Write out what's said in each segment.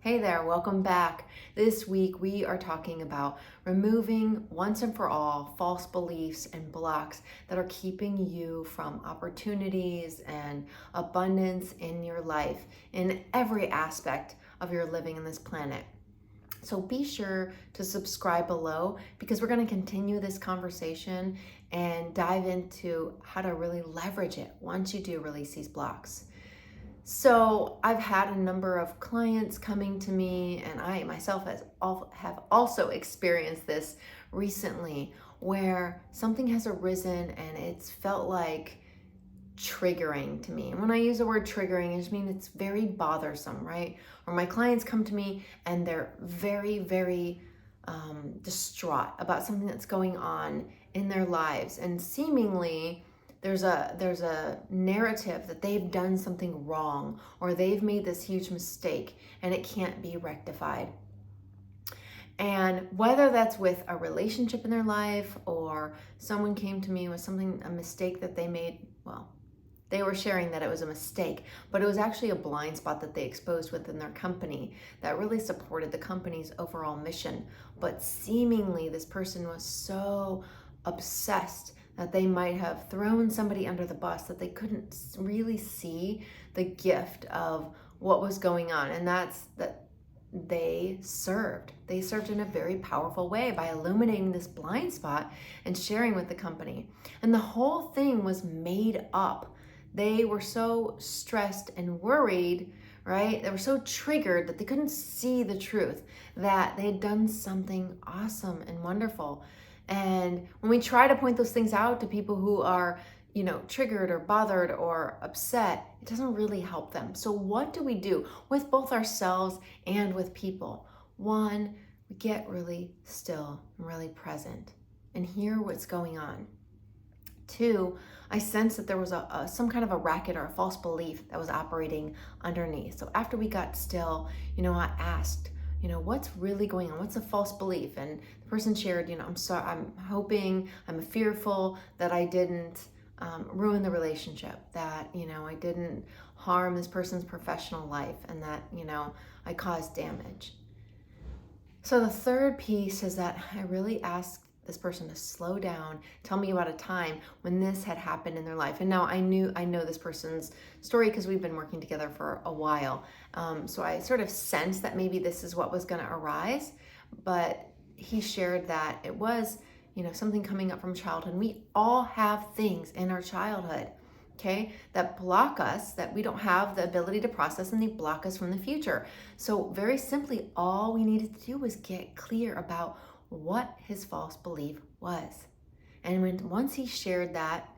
Hey there, welcome back. This week we are talking about removing once and for all false beliefs and blocks that are keeping you from opportunities and abundance in your life, in every aspect of your living in this planet. So be sure to subscribe below because we're going to continue this conversation and dive into how to really leverage it once you do release these blocks. So I've had a number of clients coming to me, and I myself have also experienced this recently, where something has arisen and it's felt like triggering to me. And when I use the word triggering, I just mean it's very bothersome, right? Or my clients come to me and they're very distraught about something that's going on in their lives, and seemingly there's a narrative that they've done something wrong or they've made this huge mistake and it can't be rectified. And whether that's with a relationship in their life or someone came to me with a mistake that they made, well, they were sharing that it was a mistake, but it was actually a blind spot that they exposed within their company that really supported the company's overall mission. But seemingly this person was so obsessed that they might have thrown somebody under the bus that they couldn't really see the gift of what was going on. And that's that they served in a very powerful way by illuminating this blind spot and sharing with the company. And the whole thing was made up. They were so stressed and worried, right? They were so triggered that they couldn't see the truth that they had done something awesome and wonderful. And when we try to point those things out to people who are, triggered or bothered or upset, it doesn't really help them. So what do we do with both ourselves and with people? One, we get really still and really present and hear what's going on. Two, I sensed that there was some kind of a racket or a false belief that was operating underneath. So after we got still, I asked, what's really going on? What's a false belief? And the person shared, I'm sorry, I'm fearful that I didn't ruin the relationship, that, I didn't harm this person's professional life, and that, I caused damage. So the third piece is that I really asked this person to slow down, tell me about a time when this had happened in their life. And now I know this person's story because we've been working together for a while. So I sort of sensed that maybe this is what was going to arise, but he shared that it was, something coming up from childhood. We all have things in our childhood, okay, that block us, that we don't have the ability to process, and they block us from the future. So very simply, all we needed to do was get clear about what his false belief was. And once he shared that,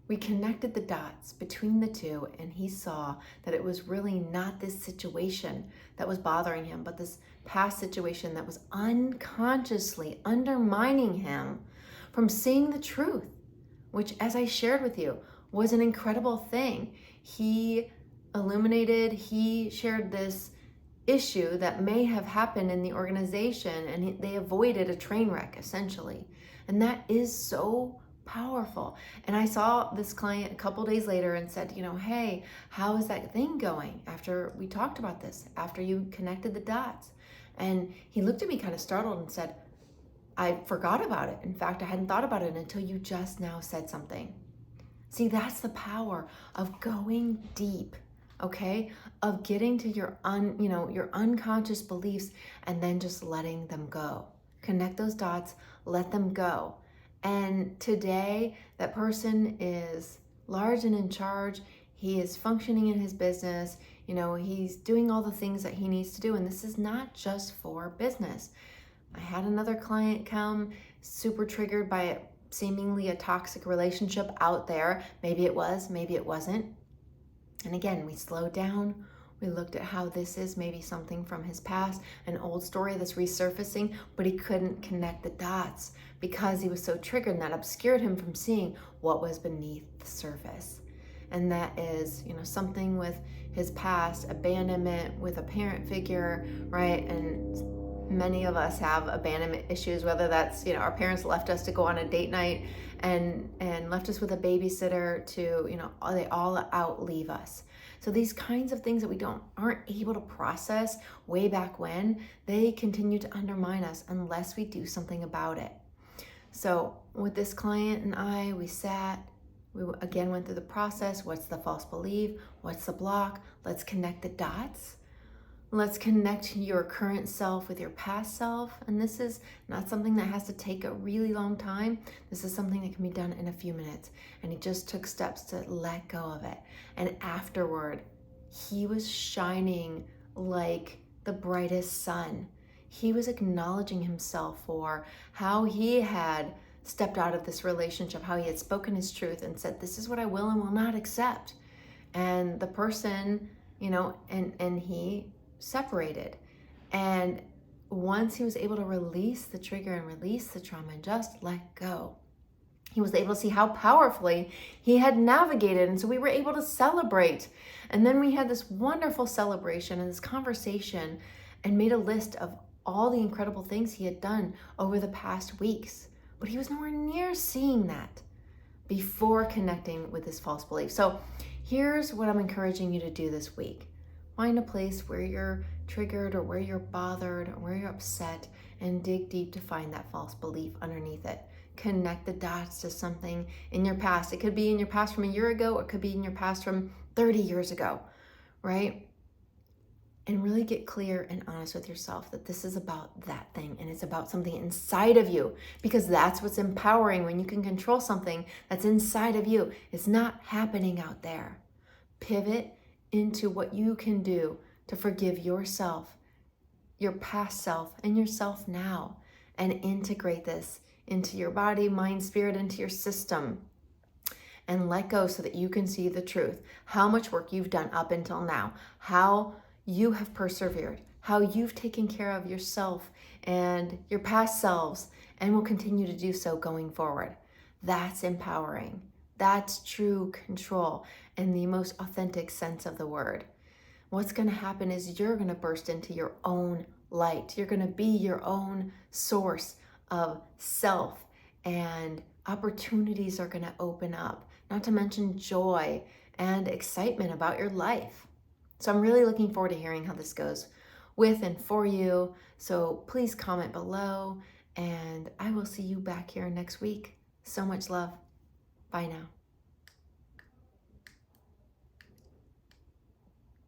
we connected the dots between the two, and he saw that it was really not this situation that was bothering him, but this past situation that was unconsciously undermining him from seeing the truth, which, as I shared with you, was an incredible thing. He shared this issue that may have happened in the organization, and they avoided a train wreck, essentially. And that is so powerful. And I saw this client a couple days later and said, hey, how is that thing going after we talked about this, after you connected the dots? And he looked at me kind of startled and said, I forgot about it. In fact, I hadn't thought about it until you just now said something. See, that's the power of going deep, okay? Of getting to your unconscious beliefs and then just letting them go. Connect those dots, let them go. And today, that person is large and in charge. He is functioning in his business. He's doing all the things that he needs to do. And this is not just for business. I had another client come super triggered by seemingly a toxic relationship out there. Maybe it was, maybe it wasn't. And again, we slowed down. We looked at how this is maybe something from his past, an old story that's resurfacing, but he couldn't connect the dots because he was so triggered, and that obscured him from seeing what was beneath the surface. And that is, something with his past, abandonment with a parent figure, right? And many of us have abandonment issues, whether that's, our parents left us to go on a date night and left us with a babysitter to, they all out leave us. So these kinds of things that we aren't able to process way back when, they continue to undermine us unless we do something about it. So with this client and we sat, we again went through the process. What's the false belief? What's the block? Let's connect the dots. Let's connect your current self with your past self. And this is not something that has to take a really long time. This is something that can be done in a few minutes. And he just took steps to let go of it. And afterward, he was shining like the brightest sun. He was acknowledging himself for how he had stepped out of this relationship, how he had spoken his truth and said, this is what I will and will not accept. And the person, and he separated. And once he was able to release the trigger and release the trauma and just let go, he was able to see how powerfully he had navigated. And so we were able to celebrate. And then we had this wonderful celebration and this conversation and made a list of all the incredible things he had done over the past weeks. But he was nowhere near seeing that before connecting with this false belief. So here's what I'm encouraging you to do this week. Find a place where you're triggered or where you're bothered or where you're upset and dig deep to find that false belief underneath it. Connect the dots to something in your past. It could be in your past from a year ago, or it could be in your past from 30 years ago, right? And really get clear and honest with yourself that this is about that thing and it's about something inside of you, because that's what's empowering when you can control something that's inside of you. It's not happening out there. Pivot into what you can do to forgive yourself, your past self, and yourself now, and integrate this into your body, mind, spirit, into your system, and let go so that you can see the truth. How much work you've done up until now, how you have persevered, how you've taken care of yourself and your past selves, and will continue to do so going forward. That's empowering. That's true control in the most authentic sense of the word. What's going to happen is you're going to burst into your own light. You're going to be your own source of self, and opportunities are going to open up, not to mention joy and excitement about your life. So I'm really looking forward to hearing how this goes with and for you. So please comment below, and I will see you back here next week. So much love. Bye now.